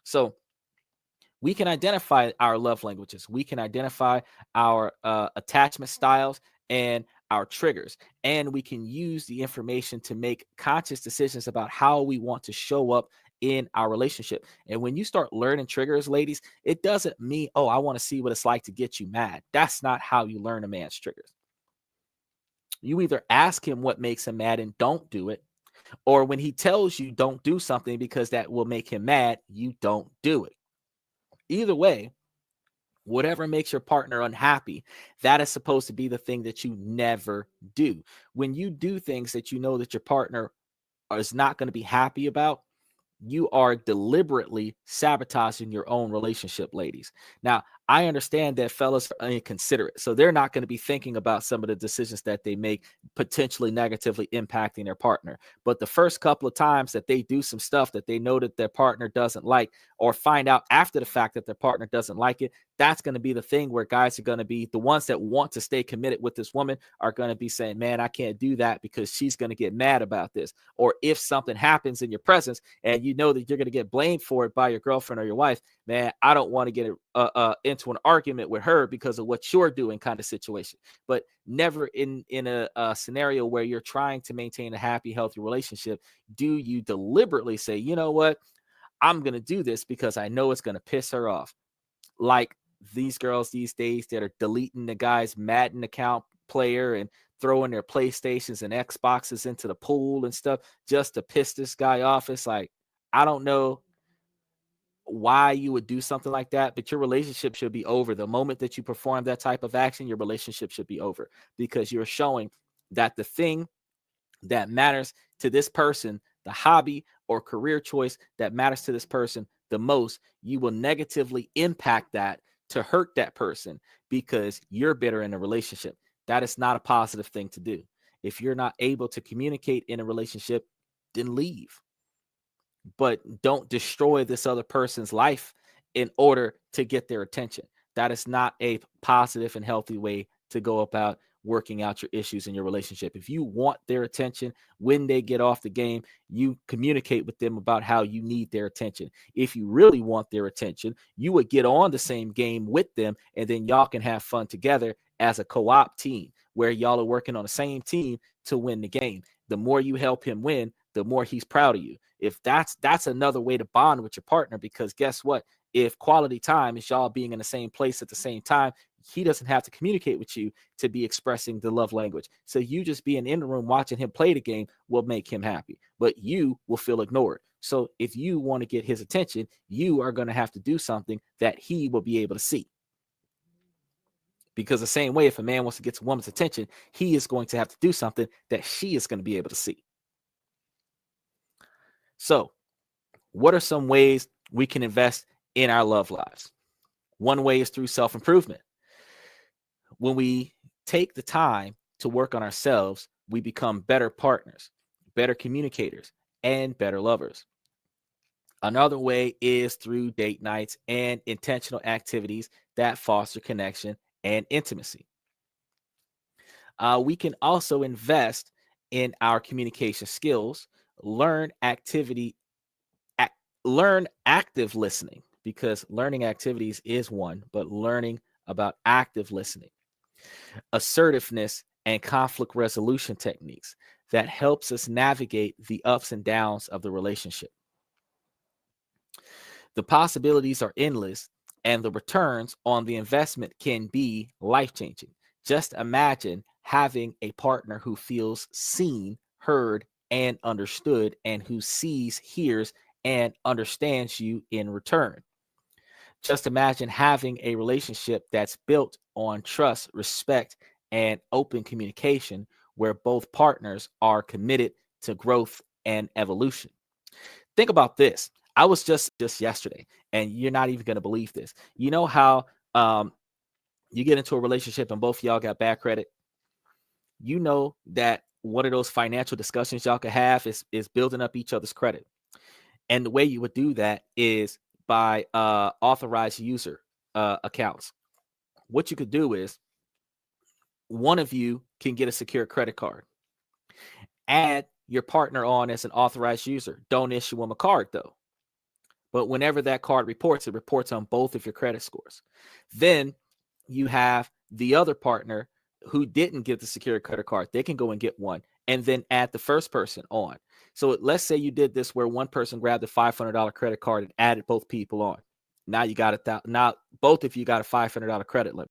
So we can identify our love languages. We can identify our attachment styles and our triggers. And we can use the information to make conscious decisions about how we want to show up in our relationship. And when you start learning triggers, ladies, it doesn't mean, oh, I want to see what it's like to get you mad. That's not how you learn a man's triggers. You either ask him what makes him mad and don't do it, or when he tells you don't do something because that will make him mad, you don't do it. Either way, whatever makes your partner unhappy, that is supposed to be the thing that you never do. When you do things that you know that your partner is not going to be happy about, you are deliberately sabotaging your own relationship, ladies. Now, I understand that fellas are inconsiderate, so they're not going to be thinking about some of the decisions that they make potentially negatively impacting their partner. But the first couple of times that they do some stuff that they know that their partner doesn't like, or find out after the fact that their partner doesn't like it, that's going to be the thing where guys are going to be the ones that want to stay committed with this woman are going to be saying, man, I can't do that because she's going to get mad about this. Or if something happens in your presence and you know that you're going to get blamed for it by your girlfriend or your wife, man, I don't want to get into an argument with her because of what you're doing kind of situation. But never in a scenario where you're trying to maintain a happy, healthy relationship do you deliberately say, you know what, I'm going to do this because I know it's going to piss her off. Like these girls these days that are deleting the guy's Madden account player and throwing their PlayStations and Xboxes into the pool and stuff just to piss this guy off. It's like, I don't know why you would do something like that, but your relationship should be over. The moment that you perform that type of action, your relationship should be over because you're showing that the thing that matters to this person, the hobby or career choice that matters to this person the most, you will negatively impact that to hurt that person because you're bitter in a relationship. That is not a positive thing to do. If you're not able to communicate in a relationship, then leave. But don't destroy this other person's life in order to get their attention. That is not a positive and healthy way to go about working out your issues in your relationship. If you want their attention when they get off the game, you communicate with them about how you need their attention. If you really want their attention, you would get on the same game with them and then y'all can have fun together as a co-op team where y'all are working on the same team to win the game. The more you help him win, the more he's proud of you. If that's another way to bond with your partner, because guess what? If quality time is y'all being in the same place at the same time, he doesn't have to communicate with you to be expressing the love language. So you just being in the room watching him play the game will make him happy, but you will feel ignored. So if you want to get his attention, you are going to have to do something that he will be able to see. Because the same way, if a man wants to get a woman's attention, he is going to have to do something that she is going to be able to see. So, what are some ways we can invest in our love lives? One way is through self-improvement. When we take the time to work on ourselves, we become better partners, better communicators, and better lovers. Another way is through date nights and intentional activities that foster connection and intimacy. We can also invest in our communication skills, learn activity, learn active listening, because learning activities is one, but learning about active listening, assertiveness, and conflict resolution techniques that helps us navigate the ups and downs of the relationship. The possibilities are endless, and the returns on the investment can be life changing. Just imagine having a partner who feels seen, heard, and understood, and who sees, hears, and understands you in return. Just imagine having a relationship that's built on trust, respect, and open communication, where both partners are committed to growth and evolution. Think about this. I was just yesterday, and you're not even going to believe this. You know how you get into a relationship and both of y'all got bad credit? You know that one of those financial discussions y'all could have is building up each other's credit. And the way you would do that is by authorized user accounts. What you could do is one of you can get a secure credit card. Add your partner on as an authorized user. Don't issue them a card though. But whenever that card reports, it reports on both of your credit scores. Then you have the other partner who didn't get the secured credit card. They can go and get one and then add the first person on. So let's say you did this where one person grabbed a $500 credit card and added both people on. Now you got now both of you got a $500 credit limit.